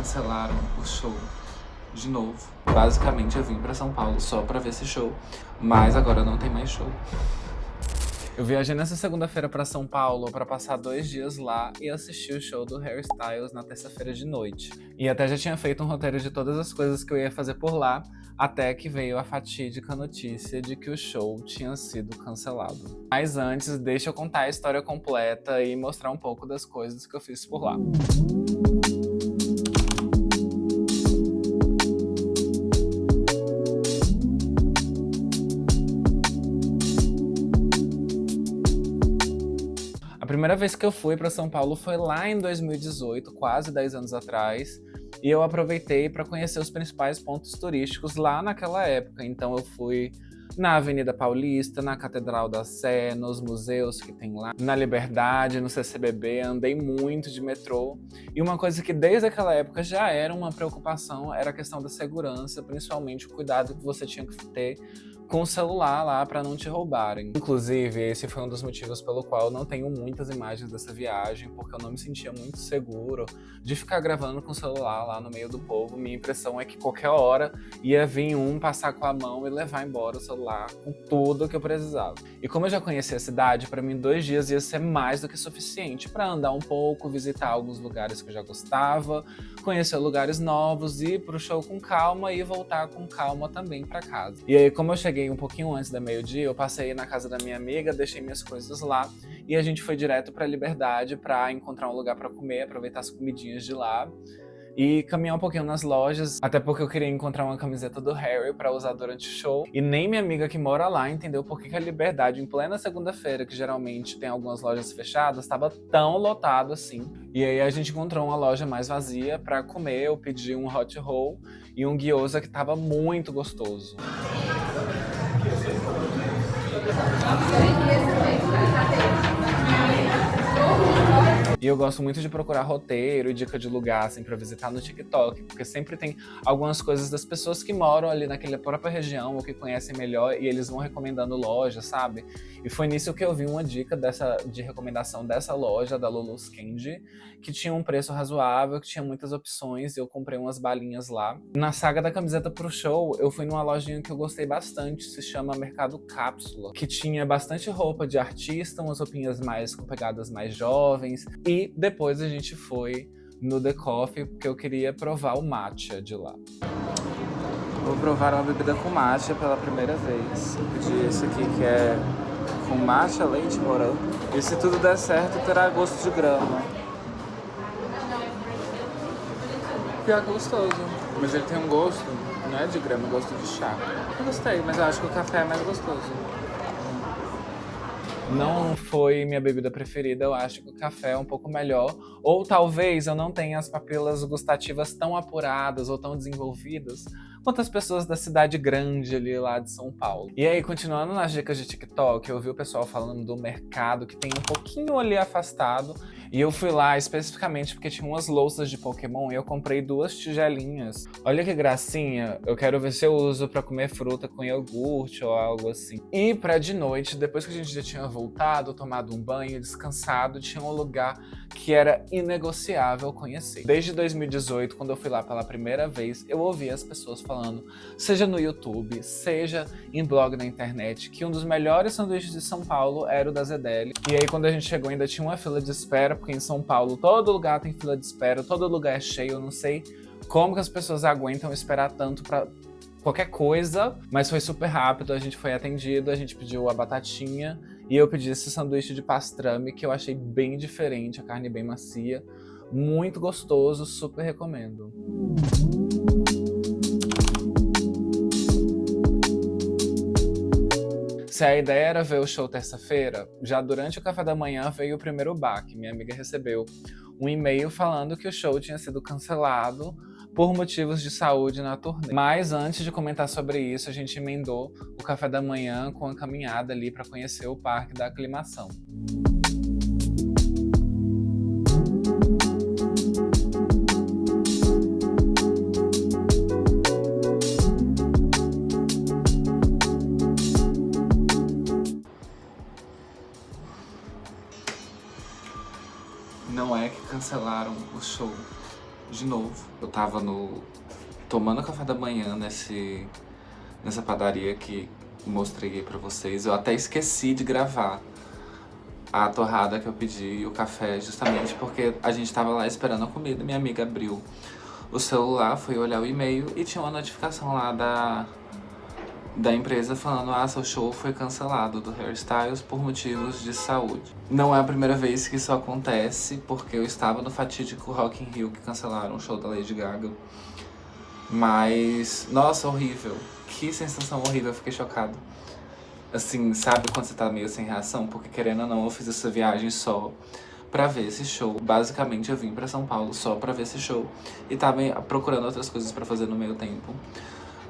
cancelaram o show de novo. Basicamente eu vim pra São Paulo só pra ver esse show, mas agora não tem mais show. Eu viajei nessa segunda-feira pra São Paulo pra passar 2 dias lá e assistir o show do Harry Styles na terça-feira de noite. E até já tinha feito um roteiro de todas as coisas que eu ia fazer por lá, até que veio a fatídica notícia de que o show tinha sido cancelado. Mas antes, deixa eu contar a história completa e mostrar um pouco das coisas que eu fiz por lá. A primeira vez que eu fui para São Paulo foi lá em 2018, quase 10 anos atrás, e eu aproveitei para conhecer os principais pontos turísticos lá naquela época. Então eu fui na Avenida Paulista, na Catedral da Sé, nos museus que tem lá, na Liberdade, no CCBB, andei muito de metrô. E uma coisa que desde aquela época já era uma preocupação era a questão da segurança, principalmente o cuidado que você tinha que ter com o celular lá para não te roubarem. Inclusive, esse foi um dos motivos pelo qual eu não tenho muitas imagens dessa viagem, porque eu não me sentia muito seguro de ficar gravando com o celular lá no meio do povo. Minha impressão é que qualquer hora ia vir um passar com a mão e levar embora o celular com tudo que eu precisava. E como eu já conhecia a cidade, para mim 2 dias ia ser mais do que suficiente para andar um pouco, visitar alguns lugares que eu já gostava, conhecer lugares novos, ir pro show com calma e voltar com calma também para casa. E aí, como eu cheguei um pouquinho antes da meio-dia, eu passei na casa da minha amiga, deixei minhas coisas lá e a gente foi direto pra Liberdade pra encontrar um lugar pra comer, aproveitar as comidinhas de lá e caminhar um pouquinho nas lojas, até porque eu queria encontrar uma camiseta do Harry pra usar durante o show. E nem minha amiga que mora lá entendeu por que a Liberdade, em plena segunda-feira, que geralmente tem algumas lojas fechadas, estava tão lotado assim. E aí a gente encontrou uma loja mais vazia pra comer, eu pedi um hot roll e um gyoza que tava muito gostoso. E eu gosto muito de procurar roteiro e dica de lugar, assim, pra visitar no TikTok, porque sempre tem algumas coisas das pessoas que moram ali naquela própria região ou que conhecem melhor e eles vão recomendando lojas, sabe? E foi nisso que eu vi uma dica de recomendação dessa loja, da Lulu's Candy, que tinha um preço razoável, que tinha muitas opções e eu comprei umas balinhas lá. Na saga da camiseta pro show, eu fui numa lojinha que eu gostei bastante, se chama Mercado Cápsula, que tinha bastante roupa de artista, umas roupinhas mais com pegadas mais jovens. E depois a gente foi no The Coffee, porque eu queria provar o matcha de lá. Vou provar uma bebida com matcha pela primeira vez. Eu pedi esse aqui que é com matcha, leite e morango. E se tudo der certo, terá gosto de grama. Pior que gostoso, mas ele tem um gosto, não é de grama, é gosto de chá. Eu gostei, mas eu acho que o café é mais gostoso. Não foi minha bebida preferida, eu acho que o café é um pouco melhor. Ou talvez eu não tenha as papilas gustativas tão apuradas ou tão desenvolvidas quanto as pessoas da cidade grande ali lá de São Paulo. E aí, continuando nas dicas de TikTok, eu vi o pessoal falando do mercado que tem um pouquinho ali afastado. E eu fui lá especificamente porque tinha umas louças de Pokémon e eu comprei 2 tigelinhas. Olha que gracinha, eu quero ver se eu uso pra comer fruta com iogurte ou algo assim. E pra de noite, depois que a gente já tinha voltado, tomado um banho, descansado, tinha um lugar que era inegociável conhecer. Desde 2018, quando eu fui lá pela primeira vez, eu ouvi as pessoas falando, seja no YouTube, seja em blog na internet, que um dos melhores sanduíches de São Paulo era o da Zedeli. E aí, quando a gente chegou, ainda tinha uma fila de espera, porque em São Paulo todo lugar tem fila de espera, todo lugar é cheio, eu não sei como que as pessoas aguentam esperar tanto pra qualquer coisa, mas foi super rápido, a gente foi atendido, a gente pediu a batatinha e eu pedi esse sanduíche de pastrame que eu achei bem diferente, a carne bem macia, muito gostoso, super recomendo. Se a ideia era ver o show terça-feira, já durante o café da manhã veio o primeiro baque. Minha amiga recebeu um e-mail falando que o show tinha sido cancelado por motivos de saúde na turnê. Mas antes de comentar sobre isso, a gente emendou o café da manhã com a caminhada ali para conhecer o Parque da Aclimação. Não é que cancelaram o show de novo. Eu tava tomando café da manhã nessa padaria que mostrei aí pra vocês. Eu até esqueci de gravar a torrada que eu pedi e o café, justamente porque a gente tava lá esperando a comida. Minha amiga abriu o celular, foi olhar o e-mail e tinha uma notificação lá da empresa falando: ah, seu show foi cancelado do Harry Styles por motivos de saúde. Não é a primeira vez que isso acontece, porque eu estava no fatídico Rock in Rio que cancelaram o show da Lady Gaga. Mas, nossa, horrível. Que sensação horrível, eu fiquei chocado. Assim, sabe quando você tá meio sem reação? Porque querendo ou não, eu fiz essa viagem só pra ver esse show. Basicamente, eu vim pra São Paulo só pra ver esse show. E tava procurando outras coisas pra fazer no meio tempo.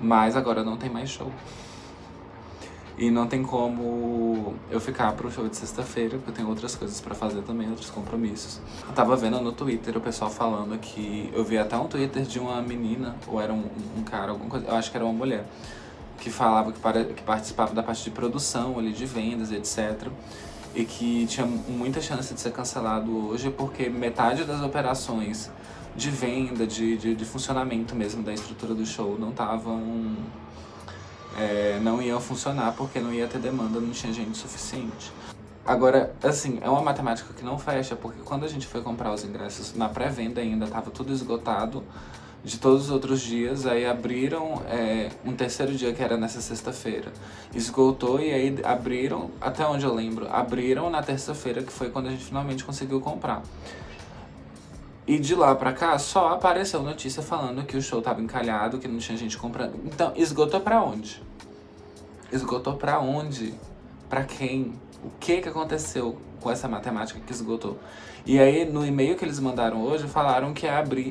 Mas agora não tem mais show. E não tem como eu ficar pro show de sexta-feira, porque eu tenho outras coisas pra fazer também, outros compromissos. Eu tava vendo no Twitter o pessoal falando que... Eu vi até um Twitter de uma menina, ou era um cara, alguma coisa... Eu acho que era uma mulher, que falava que participava da parte de produção ali, de vendas, etc. E que tinha muita chance de ser cancelado hoje, porque metade das operações de venda, de funcionamento mesmo da estrutura do show não estavam... não iam funcionar porque não ia ter demanda, não tinha gente suficiente. Agora, assim, é uma matemática que não fecha, porque quando a gente foi comprar os ingressos na pré-venda ainda estava tudo esgotado de todos os outros dias, aí abriram um terceiro dia que era nessa sexta-feira, esgotou e aí abriram, até onde eu lembro, abriram na terça-feira, que foi quando a gente finalmente conseguiu comprar. E de lá pra cá, só apareceu notícia falando que o show tava encalhado, que não tinha gente comprando. Então, esgotou pra onde? Esgotou pra onde? Pra quem? O que aconteceu com essa matemática que esgotou? E aí, no e-mail que eles mandaram hoje, falaram que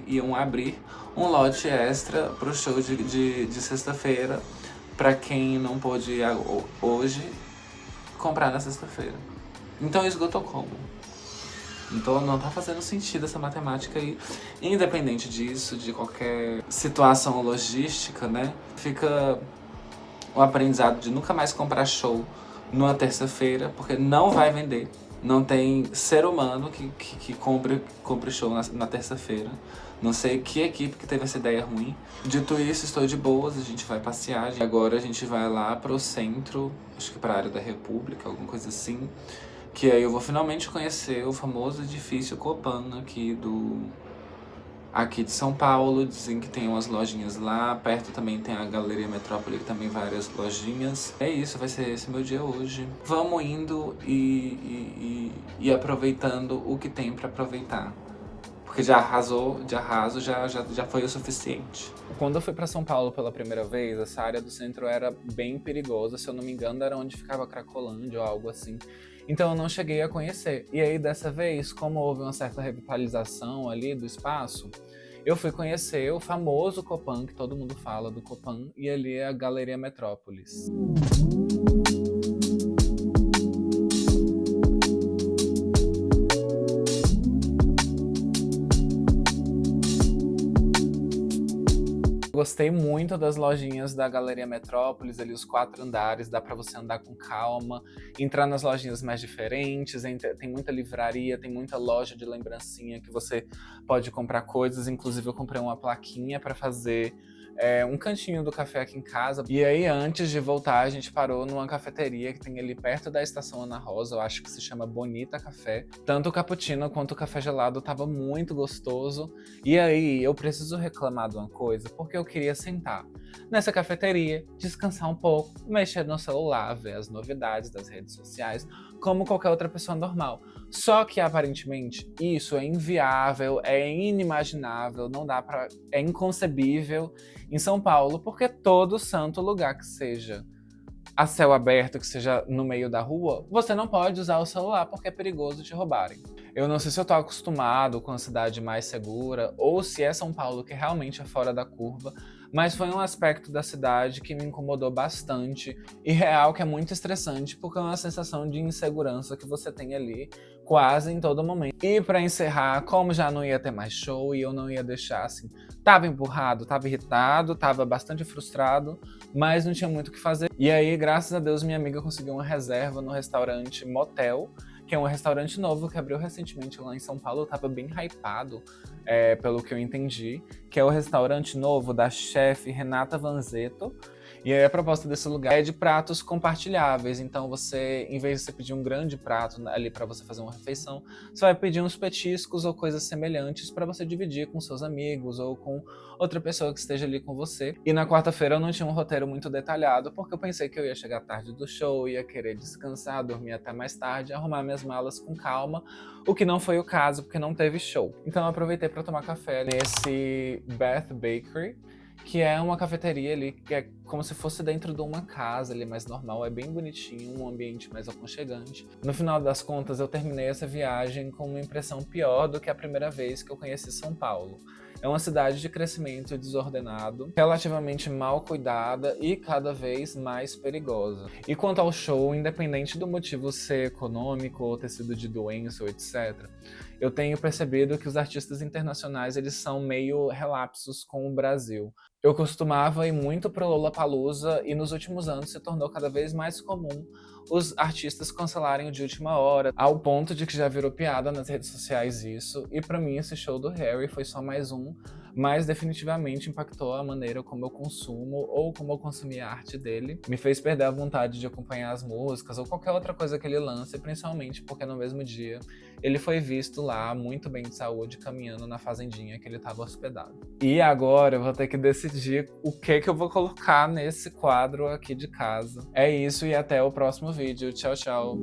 iam abrir um lote extra pro show de sexta-feira, pra quem não pôde ir hoje comprar na sexta-feira. Então, esgotou como? Então não tá fazendo sentido essa matemática aí. Independente disso, de qualquer situação logística, né? Fica o aprendizado de nunca mais comprar show numa terça-feira, porque não vai vender. Não tem ser humano que compre show na terça-feira. Não sei que equipe que teve essa ideia ruim. Dito isso, estou de boas, a gente vai passear. Agora a gente vai lá pro centro, acho que pra área da República, alguma coisa assim. Que aí eu vou finalmente conhecer o famoso edifício Copan aqui de São Paulo. Dizem que tem umas lojinhas lá, perto também tem a Galeria Metrópole, que também várias lojinhas. É isso, vai ser esse meu dia hoje. Vamos indo e aproveitando o que tem pra aproveitar. Porque de arraso já foi o suficiente. Quando eu fui pra São Paulo pela primeira vez, essa área do centro era bem perigosa. Se eu não me engano, era onde ficava Cracolândia ou algo assim. Então eu não cheguei a conhecer. E aí dessa vez, como houve uma certa revitalização ali do espaço, eu fui conhecer o famoso Copan, que todo mundo fala do Copan, e ali é a Galeria Metrópolis. Gostei muito das lojinhas da Galeria Metrópolis, ali os 4 andares, dá pra você andar com calma, entrar nas lojinhas mais diferentes, tem muita livraria, tem muita loja de lembrancinha que você pode comprar coisas, inclusive eu comprei uma plaquinha pra fazer um cantinho do café aqui em casa. E aí, antes de voltar, a gente parou numa cafeteria que tem ali perto da Estação Ana Rosa, eu acho que se chama Bonita Café. Tanto o cappuccino quanto o café gelado tava muito gostoso. E aí, eu preciso reclamar de uma coisa, porque eu queria sentar nessa cafeteria, descansar um pouco, mexer no celular, ver as novidades das redes sociais, como qualquer outra pessoa normal. Só que, aparentemente, isso é inviável, é inimaginável, não dá pra... é inconcebível em São Paulo, porque todo santo lugar que seja a céu aberto, que seja no meio da rua, você não pode usar o celular porque é perigoso te roubarem. Eu não sei se eu tô acostumado com a cidade mais segura ou se é São Paulo que realmente é fora da curva, mas foi um aspecto da cidade que me incomodou bastante e real que é muito estressante porque é uma sensação de insegurança que você tem ali quase em todo momento. E pra encerrar, como já não ia ter mais show e eu não ia deixar assim, tava empurrado, tava irritado, tava bastante frustrado, mas não tinha muito o que fazer. E aí, graças a Deus, minha amiga conseguiu uma reserva no restaurante Motel, que é um restaurante novo que abriu recentemente lá em São Paulo. Tava bem hypado, pelo que eu entendi, que é o restaurante novo da chefe Renata Vanzetto. E aí a proposta desse lugar é de pratos compartilháveis. Então você, em vez de você pedir um grande prato ali para você fazer uma refeição, você vai pedir uns petiscos ou coisas semelhantes para você dividir com seus amigos ou com outra pessoa que esteja ali com você. E na quarta-feira eu não tinha um roteiro muito detalhado, porque eu pensei que eu ia chegar tarde do show, ia querer descansar, dormir até mais tarde, arrumar minhas malas com calma, o que não foi o caso, porque não teve show. Então eu aproveitei para tomar café nesse Bath Bakery, que é uma cafeteria ali, que é como se fosse dentro de uma casa ali, mais normal, é bem bonitinho, um ambiente mais aconchegante. No final das contas, eu terminei essa viagem com uma impressão pior do que a primeira vez que eu conheci São Paulo. É uma cidade de crescimento desordenado, relativamente mal cuidada e cada vez mais perigosa. E quanto ao show, independente do motivo ser econômico ou ter sido de doença ou etc., eu tenho percebido que os artistas internacionais eles são meio relapsos com o Brasil. Eu costumava ir muito pro Lollapalooza e nos últimos anos se tornou cada vez mais comum os artistas cancelarem o de última hora, ao ponto de que já virou piada nas redes sociais isso. E pra mim esse show do Harry foi só mais um, mas definitivamente impactou a maneira como eu consumo ou como eu consumi a arte dele. Me fez perder a vontade de acompanhar as músicas ou qualquer outra coisa que ele lance, principalmente porque no mesmo dia ele foi visto lá, muito bem de saúde, caminhando na fazendinha que ele estava hospedado. E agora eu vou ter que decidir o que eu vou colocar nesse quadro aqui de casa. É isso e até o próximo vídeo. Tchau, tchau!